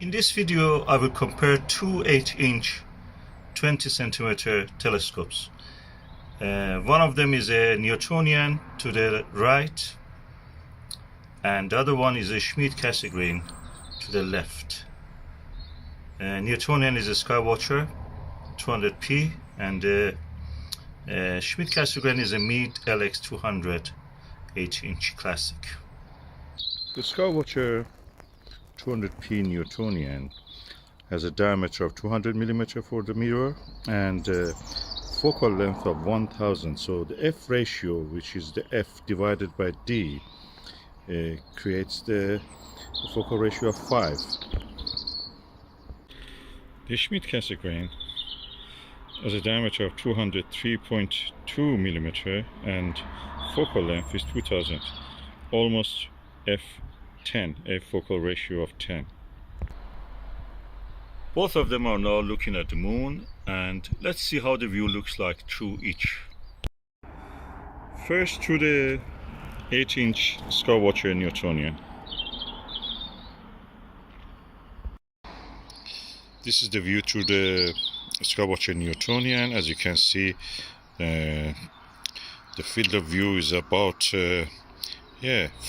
In this video, I will compare two 8-inch 20 centimeter telescopes. One of them is a Newtonian to the right, and the other one is a Schmidt-Cassegrain to the left. Newtonian is a Skywatcher 200p, and Schmidt-Cassegrain is a Meade LX200 8-inch classic. The Skywatcher 200p Newtonian has a diameter of 200 mm for the mirror and a focal length of 1000. So the f ratio, which is the f divided by d, creates the focal ratio of 5. The Schmidt-Cassegrain has a diameter of 203.2 mm and focal length is 2000, almost f10, a focal ratio of 10. Both of them are now looking at the moon, and let's see how the view looks like through each. First, through the 8-inch Skywatcher Newtonian. This is the view through the Skywatcher Newtonian. As you can see, the field of view is about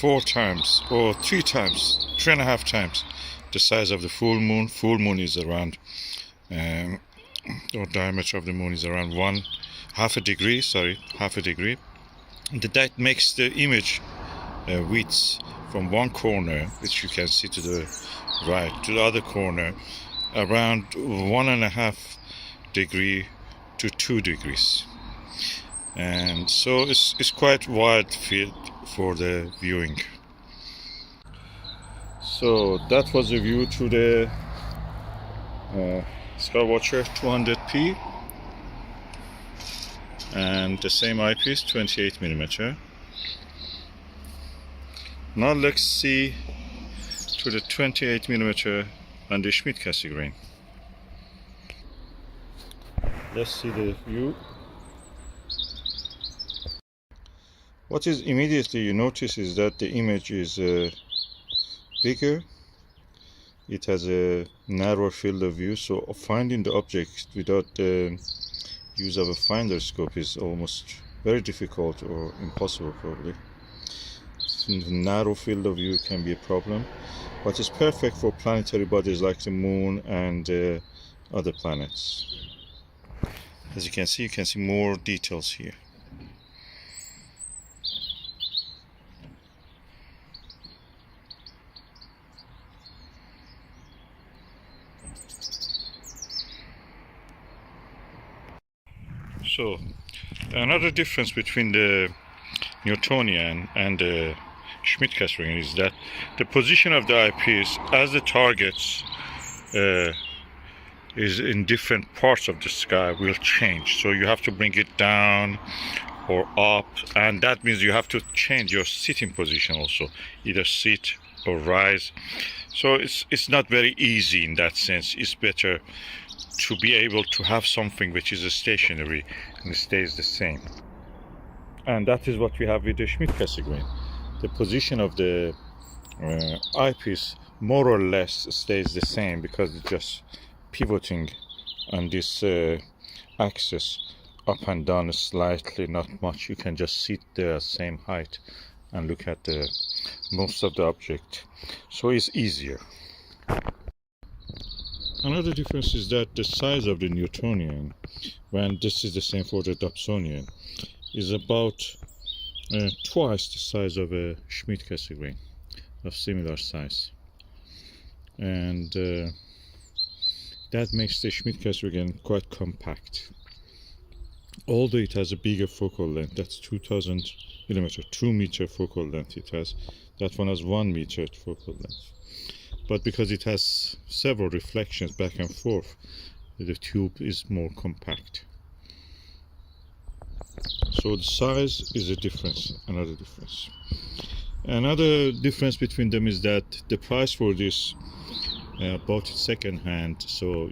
4 times or 3 times, 3.5 times the size of the full moon. Full moon is around, or diameter of the moon is around half a degree. That makes the image width from one corner, which you can see to the right, to the other corner, around 1.5 degree to 2 degrees. And so it's quite wide field for the viewing. So that was the view through the Skywatcher 200p and the same eyepiece, 28 mm. Now let's see through the 28 mm and the Schmidt-Cassegrain. Let's see the view. What is immediately you notice is that the image is bigger. It has a narrower field of view, so finding the object without the use of a finder scope is almost very difficult or impossible probably. Narrow field of view can be a problem, but it's perfect for planetary bodies like the moon and other planets. As you can see more details here. So another difference between the Newtonian and the Schmidt-Cassegrain is that the position of the eyepiece as the targets is in different parts of the sky will change. So you have to bring it down or up, and that means you have to change your sitting position also, either sit or rise. So it's not very easy in that sense. It's better to be able to have something which is stationary and stays the same. And that is what we have with the Schmidt-Cassegrain. The position of the eyepiece more or less stays the same because it's just pivoting on this axis up and down slightly, not much. You can just sit there at same height and look at the most of the object, so it's easier. Another difference is that the size of the Newtonian, when this is the same for the Dobsonian, is about twice the size of a Schmidt-Cassegrain of similar size, and that makes the Schmidt-Cassegrain quite compact. Although it has a bigger focal length, that's 2000 mm, 2 meter focal length it has. That one has 1 meter focal length. But because it has several reflections back and forth, the tube is more compact. So the size is a difference, another difference. Another difference between them is that the price for this bought it second hand. So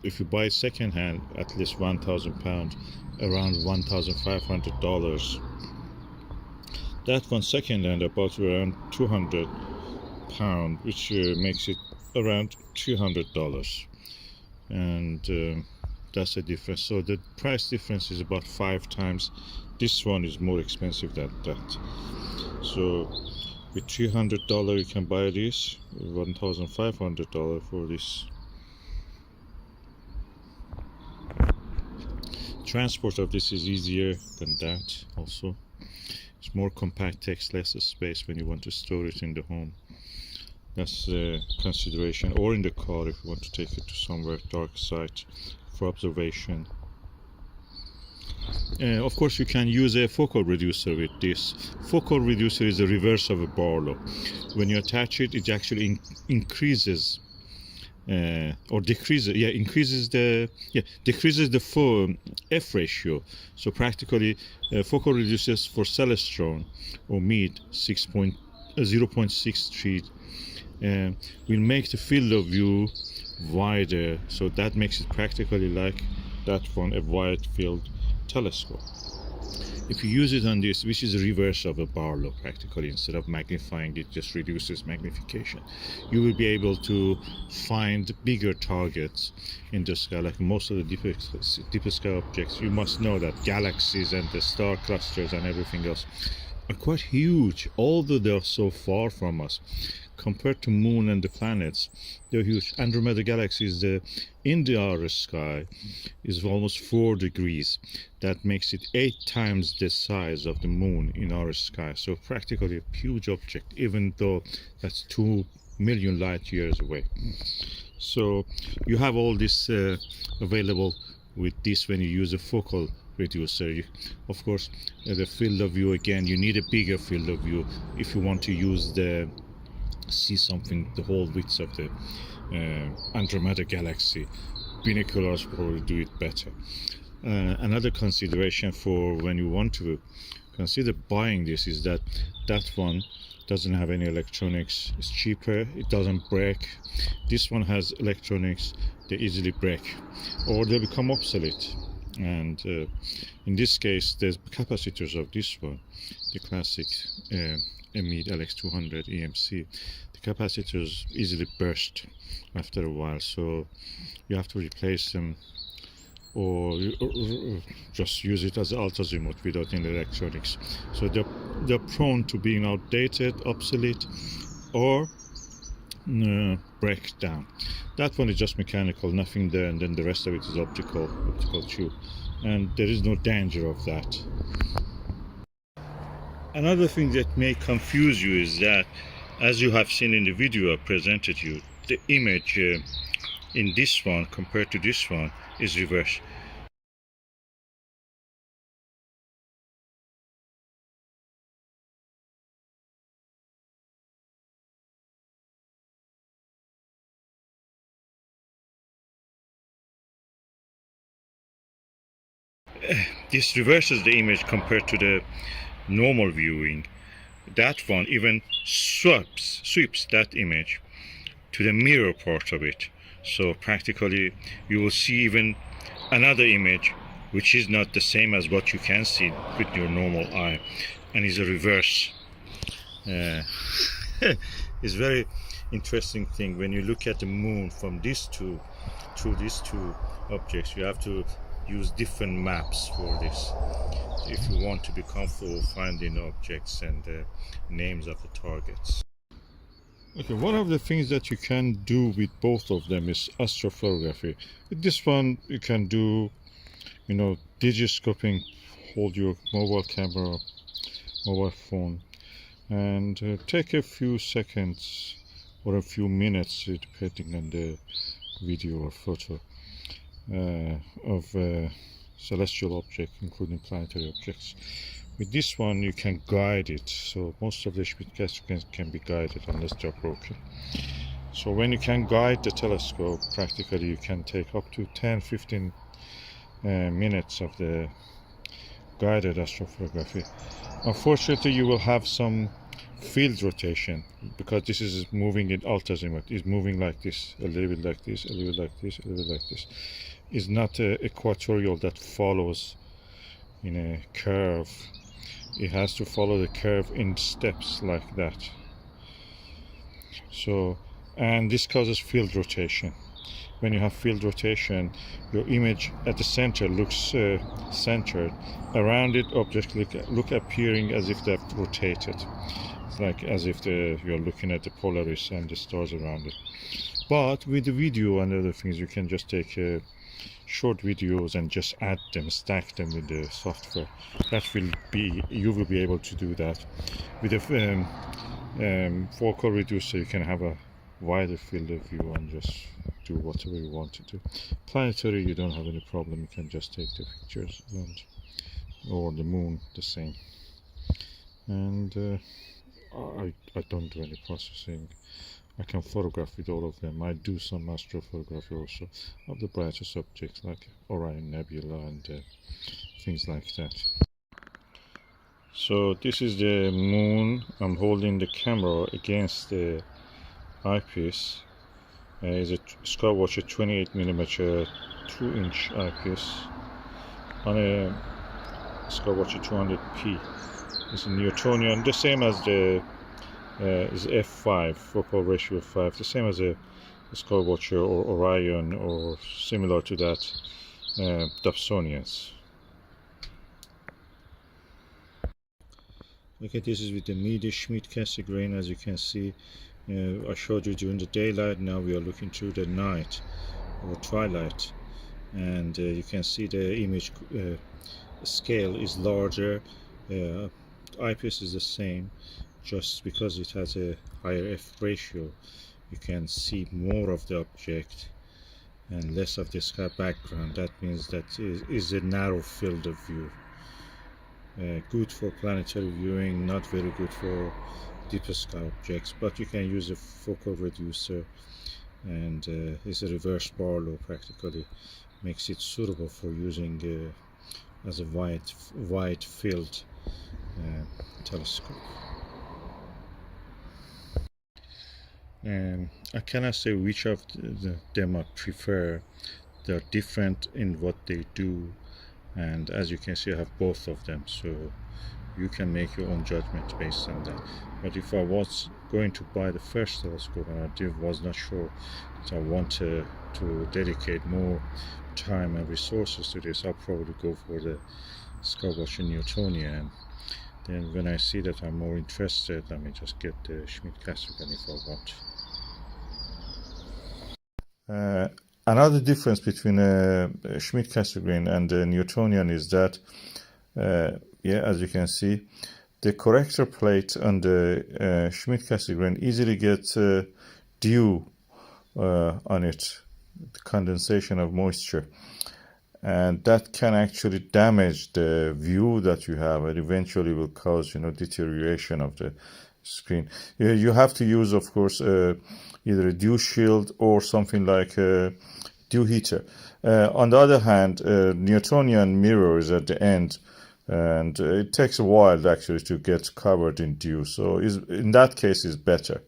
if you buy second hand, at least £1,000, around $1,500. That one second hand I bought around £200, which makes it around $200, and that's the difference. So the price difference is about 5 times. This one is more expensive than that. So with $300 you can buy this, $1,500 for this. Transport of this is easier than that. Also, it's more compact, takes less space when you want to store it in the home. That's a consideration, or in the car if you want to take it to somewhere dark site for observation. Of course, you can use a focal reducer with this. Focal reducer is the reverse of a Barlow. When you attach it, it actually increases or decreases, decreases the f ratio. So practically, focal reducers for Celestron or Meade 0.63 will make the field of view wider. So that makes it practically like that one, a wide field telescope. If you use it on this, which is the reverse of a Barlow, practically, instead of magnifying it, just reduces magnification, you will be able to find bigger targets in the sky. Like most of the deeper sky objects, you must know that galaxies and the star clusters and everything else are quite huge, although they are so far from us. Compared to Moon and the planets, they're huge. Andromeda Galaxy is in our sky is almost 4 degrees. That makes it 8 times the size of the Moon in our sky. So practically a huge object, even though that's 2 million light years away. So you have all this available with this when you use a focal reducer. Of course, the field of view, again, you need a bigger field of view if you want to use see something the whole width of the Andromeda Galaxy. Binoculars probably do it better. Another consideration for when you want to consider buying this is that one doesn't have any electronics. It's cheaper, it doesn't break. This one has electronics, they easily break or they become obsolete. And in this case, the capacitors of this one, the classic Meade LX200 EMC, the capacitors easily burst after a while, so you have to replace them or just use it as alt azimuth without any electronics. So they're prone to being outdated, obsolete, or break down. That one is just mechanical, nothing there, and then the rest of it is optical tube, and there is no danger of that. Another thing that may confuse you is that, as you have seen in the video I presented you, the image in this one compared to this one is reversed. This reverses the image compared to the normal viewing. That one even sweeps that image to the mirror part of it. So practically you will see even another image which is not the same as what you can see with your normal eye, and is a reverse. It's very interesting thing when you look at the moon from through these two objects. You have to use different maps for this if you want to be comfortable finding objects and names of the targets. Okay, one of the things that you can do with both of them is astrophotography. With this one you can do, digiscoping, hold your mobile camera, mobile phone, and take a few seconds or a few minutes, depending on the video or photo, of celestial objects, including planetary objects. With this one you can guide it, so most of the Schmidt-Cassegrain can be guided unless they're broken. So when you can guide the telescope, practically you can take up to 10-15 minutes of the guided astrophotography. Unfortunately, you will have some field rotation because this is moving in alt azimuth. It's moving like this, a little bit like this, a little bit like this, a little bit like this. It's not equatorial that follows in a curve. It has to follow the curve in steps like that. So and this causes field rotation. When you have field rotation, your image at the center looks centered. Around it, objects look appearing as if they've rotated. It's like as if you're looking at the Polaris and the stars around it. But with the video and other things, you can just take short videos and just add them, stack them with the software. You will be able to do that. With a focal reducer, you can have a wider field of view and just do whatever you want to do. Planetary, you don't have any problem. You can just take the pictures, or the moon, the same. And I don't do any processing. I can photograph with all of them. I do some astrophotography also of the brightest objects like Orion Nebula and things like that. So this is the moon. I'm holding the camera against the eyepiece. It's a Skywatcher 28mm 2-inch eyepiece on a Skywatcher 200p. It's a Newtonian, the same as the is f5, focal ratio of 5, the same as a Skywatcher or Orion or similar to that Dobsonians. Okay, this is with the Meade Schmidt-Cassegrain. As you can see, I showed you during the daylight. Now we are looking through the night or twilight, and you can see the image scale is larger. Eyepiece is the same, just because it has a higher f ratio. You can see more of the object and less of the sky background. That means that is a narrow field of view. Good for planetary viewing, not very good for deeper sky objects, but you can use a focal reducer, and it's a reverse Barlow, practically makes it suitable for using as a wide field telescope. I cannot say which of them I prefer. They're different in what they do, and as you can see, I have both of them, so you can make your own judgment based on that. But if I was going to buy the first telescope and I was not sure that I want to dedicate more time and resources to this, I'll probably go for the Skywatcher Newtonian. Then when I see that I'm more interested, let me just get the Schmidt-Cassegrain if I want. Another difference between Schmidt-Cassegrain and the Newtonian is that, as you can see, the corrector plate on the Schmidt-Cassegrain easily gets dew on it, the condensation of moisture, and that can actually damage the view that you have, and eventually will cause deterioration of the screen. You have to use, of course, either a dew shield or something like a dew heater. On the other hand, Newtonian mirror is at the end, and it takes a while actually to get covered in dew, so in that case is better.